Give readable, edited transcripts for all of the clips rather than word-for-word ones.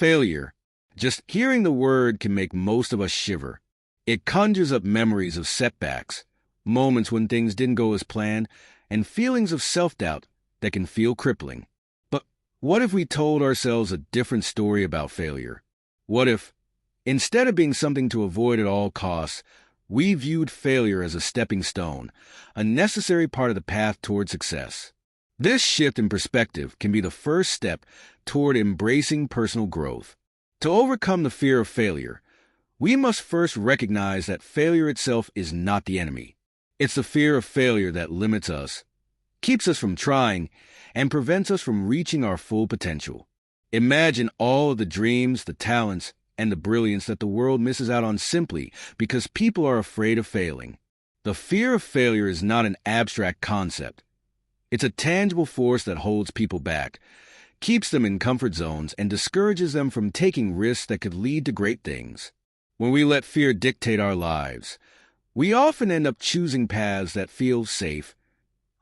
Failure. Just hearing the word can make most of us shiver. It conjures up memories of setbacks, moments when things didn't go as planned, and feelings of self-doubt that can feel crippling. But what if we told ourselves a different story about failure? What if, instead of being something to avoid at all costs, we viewed failure as a stepping stone, a necessary part of the path toward success? This shift in perspective can be the first step toward embracing personal growth. To overcome the fear of failure, we must first recognize that failure itself is not the enemy. It's the fear of failure that limits us, keeps us from trying, and prevents us from reaching our full potential. Imagine all of the dreams, the talents, and the brilliance that the world misses out on simply because people are afraid of failing. The fear of failure is not an abstract concept. It's a tangible force that holds people back, keeps them in comfort zones, and discourages them from taking risks that could lead to great things. When we let fear dictate our lives, we often end up choosing paths that feel safe,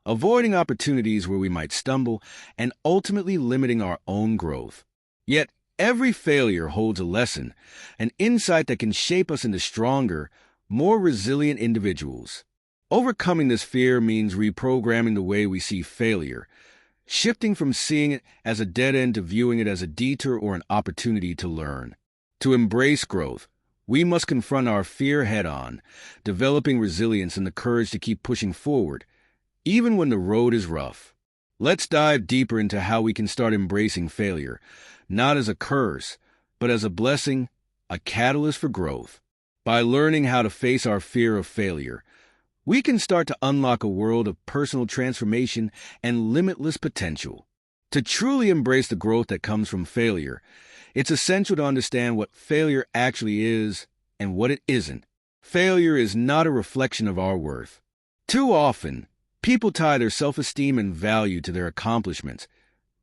avoiding opportunities where we might stumble, and ultimately limiting our own growth. Yet, every failure holds a lesson, an insight that can shape us into stronger, more resilient individuals. Overcoming this fear means reprogramming the way we see failure, shifting from seeing it as a dead end to viewing it as a detour or an opportunity to learn. To embrace growth, we must confront our fear head-on, developing resilience and the courage to keep pushing forward, even when the road is rough. Let's dive deeper into how we can start embracing failure, not as a curse, but as a blessing, a catalyst for growth. By learning how to face our fear of failure, we can start to unlock a world of personal transformation and limitless potential. To truly embrace the growth that comes from failure, it's essential to understand what failure actually is and what it isn't. Failure is not a reflection of our worth. Too often, people tie their self-esteem and value to their accomplishments,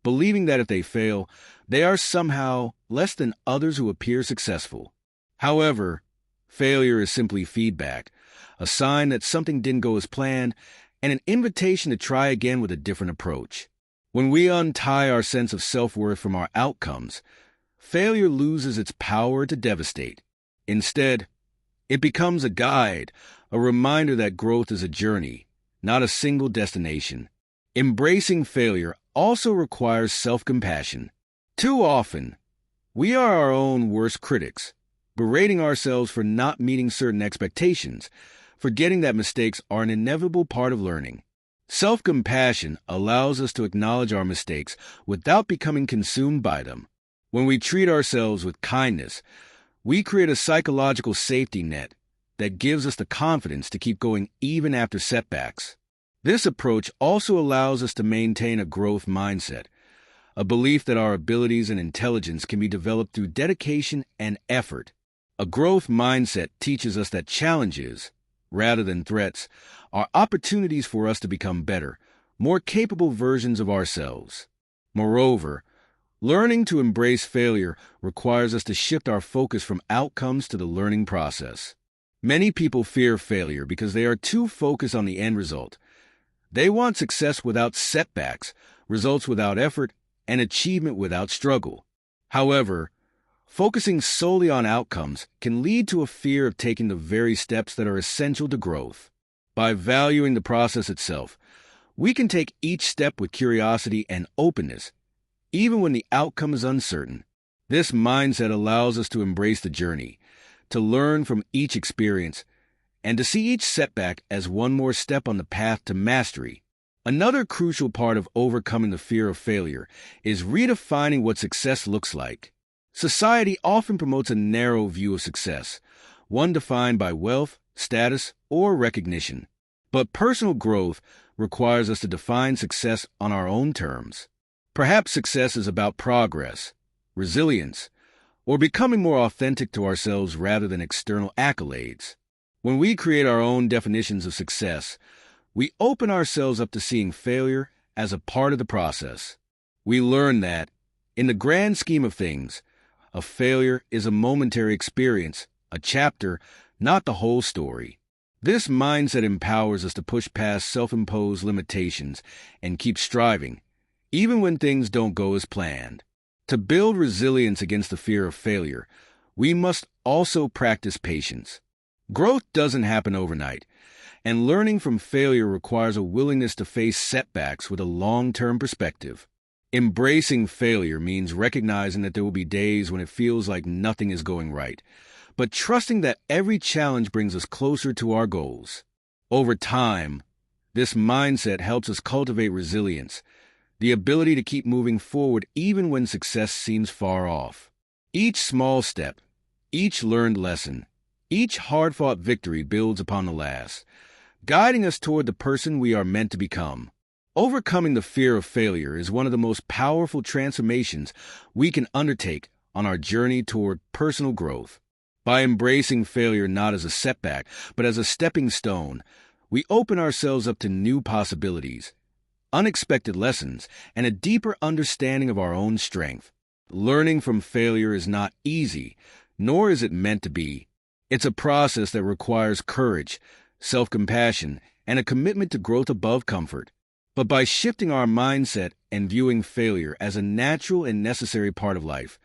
believing that if they fail, they are somehow less than others who appear successful. However, failure is simply feedback, a sign that something didn't go as planned, and an invitation to try again with a different approach. When we untie our sense of self-worth from our outcomes, failure loses its power to devastate. Instead, it becomes a guide, a reminder that growth is a journey, not a single destination. Embracing failure also requires self-compassion. Too often, we are our own worst critics, berating ourselves for not meeting certain expectations, forgetting that mistakes are an inevitable part of learning. Self-compassion allows us to acknowledge our mistakes without becoming consumed by them. When we treat ourselves with kindness, we create a psychological safety net that gives us the confidence to keep going even after setbacks. This approach also allows us to maintain a growth mindset, a belief that our abilities and intelligence can be developed through dedication and effort. A growth mindset teaches us that challenges, rather than threats, are opportunities for us to become better, more capable versions of ourselves. Moreover, learning to embrace failure requires us to shift our focus from outcomes to the learning process. Many people fear failure because they are too focused on the end result. They want success without setbacks, results without effort, and achievement without struggle. However, focusing solely on outcomes can lead to a fear of taking the very steps that are essential to growth. By valuing the process itself, we can take each step with curiosity and openness, even when the outcome is uncertain. This mindset allows us to embrace the journey, to learn from each experience, and to see each setback as one more step on the path to mastery. Another crucial part of overcoming the fear of failure is redefining what success looks like. Society often promotes a narrow view of success, one defined by wealth, status, or recognition. But personal growth requires us to define success on our own terms. Perhaps success is about progress, resilience, or becoming more authentic to ourselves rather than external accolades. When we create our own definitions of success, we open ourselves up to seeing failure as a part of the process. We learn that, in the grand scheme of things, a failure is a momentary experience, a chapter, not the whole story. This mindset empowers us to push past self-imposed limitations and keep striving, even when things don't go as planned. To build resilience against the fear of failure, we must also practice patience. Growth doesn't happen overnight, and learning from failure requires a willingness to face setbacks with a long-term perspective. Embracing failure means recognizing that there will be days when it feels like nothing is going right, but trusting that every challenge brings us closer to our goals. Over time, this mindset helps us cultivate resilience, the ability to keep moving forward even when success seems far off. Each small step, each learned lesson, each hard-fought victory builds upon the last, guiding us toward the person we are meant to become. Overcoming the fear of failure is one of the most powerful transformations we can undertake on our journey toward personal growth. By embracing failure not as a setback, but as a stepping stone, we open ourselves up to new possibilities, unexpected lessons, and a deeper understanding of our own strength. Learning from failure is not easy, nor is it meant to be. It's a process that requires courage, self-compassion, and a commitment to growth above comfort. But by shifting our mindset and viewing failure as a natural and necessary part of life,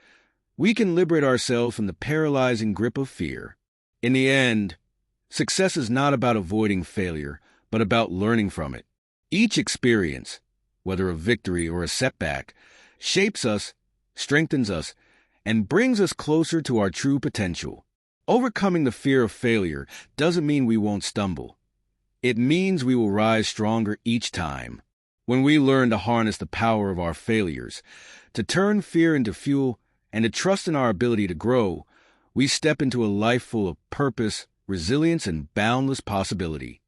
we can liberate ourselves from the paralyzing grip of fear. In the end, success is not about avoiding failure, but about learning from it. Each experience, whether a victory or a setback, shapes us, strengthens us, and brings us closer to our true potential. Overcoming the fear of failure doesn't mean we won't stumble. It means we will rise stronger each time. When we learn to harness the power of our failures, to turn fear into fuel, and to trust in our ability to grow, we step into a life full of purpose, resilience, and boundless possibility.